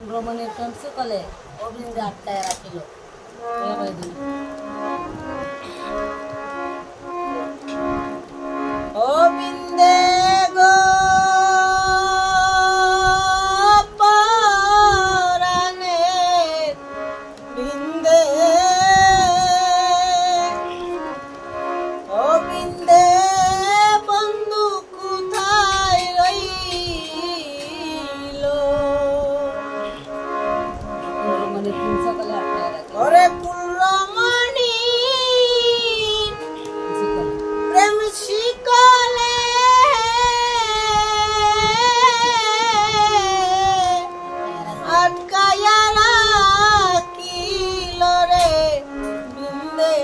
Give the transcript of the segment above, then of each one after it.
ভ্রমণের কমসে কলে অবিন্দে আটকায় রাখিল অবিন্দে গো পরাণে বিন্দে অবিন্দে বন্ধু কোথায় রইল মানে তিন সকালে আটকায় রাখে ওরে কুলরমণি প্রেম শিকলে আটকায়া রাখিল রে বিন্দে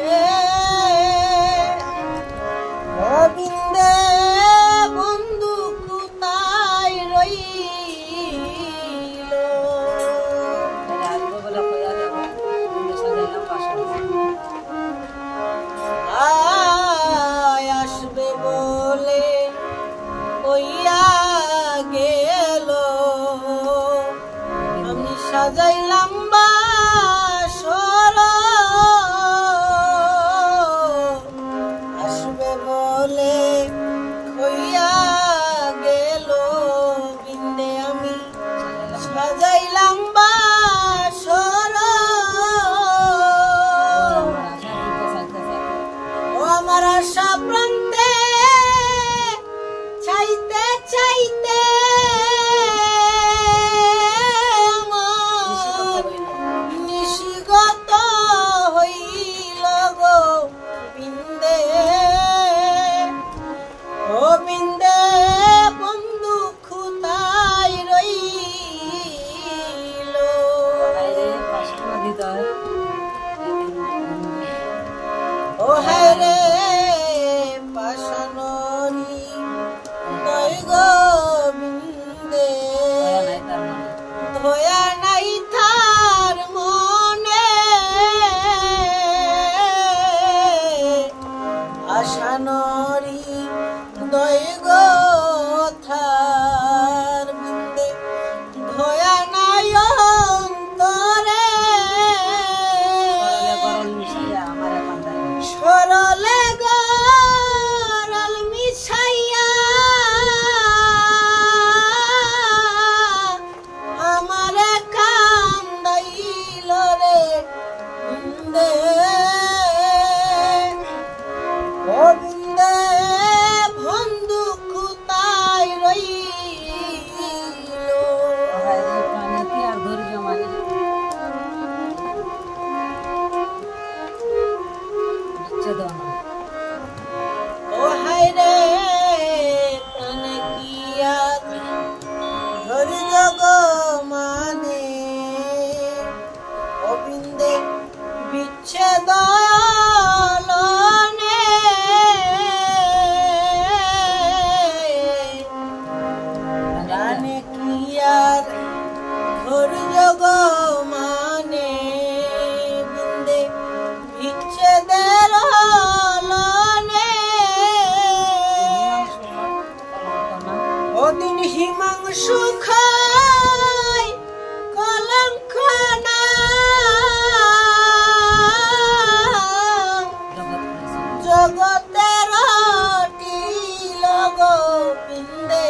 ও বিন্দে বন্ধু কোথায় রইল আসবে বলে কইয়া গেল আমি সাজাইলাম বাসর আসবে বলে কইয়া গেল বিন্দে আমি সাজাইলাম বাসর ও আমার আশা প্রান্তে চাইতে চাইতে নিশিগত হইল গো বিন্দে ও বিন্দে বন্ধু কোথায় রইল ও হায় রে পাশানরি দয় গো বিন্দে ধয়া নাই তার মনে আশানরি দয় গো থার বিন্দে ধয়া নাই অন্তরে সরলে গরল মিছাইয়া আমারে কান্দাইল রে বিন্দে ও বিন্দে বন্ধু কোথায় রইল ও হায় রে প্রাণে কি আর ধৈর্য গো মানে ও বিন্দে বিচ্ছেদ লনে প্রাণে কি আর ধৈর্য গো মানে বিন্দে বিচ্ছেদের লনে ওদিন হিমাংশু খায় কলঙ্ক না জগতের টিল গো বিন্দে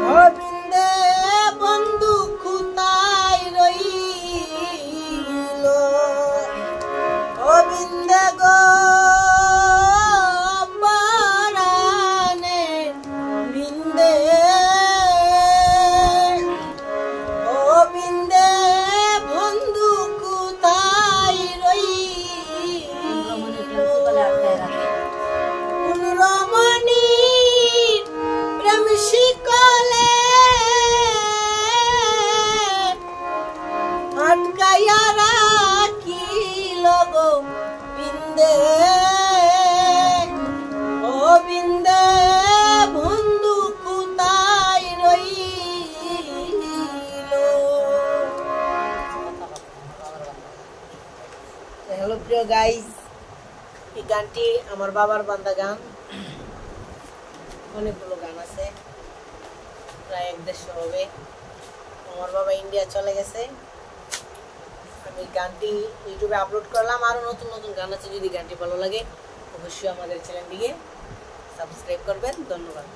ও বিন্দে বন্ধু কোথায় রইল ও বিন্দে গো পরাণে বিন্দে ও বিন্দে বন্ধু কোথায় রইল কুলরমণি প্রেম শিকলে আটকায়া রাখিল গো বিন্দে ও বিন্দে বন্ধু কোথায় রইল হ্যালো প্রিয় গাইস এই গানটি আমার বাবার বান্দা গান অনেকগুলো গান আছে প্রায় 1-1.5 হবে। আমার বাবা ইন্ডিয়া চলে গেছে। আমি গানটি ইউটিউবে আপলোড করলাম। আরও নতুন নতুন গান আছে, যদি গানটি ভালো লাগে অবশ্যই আমাদের চ্যানেলটিকে সাবস্ক্রাইব করবেন। ধন্যবাদ।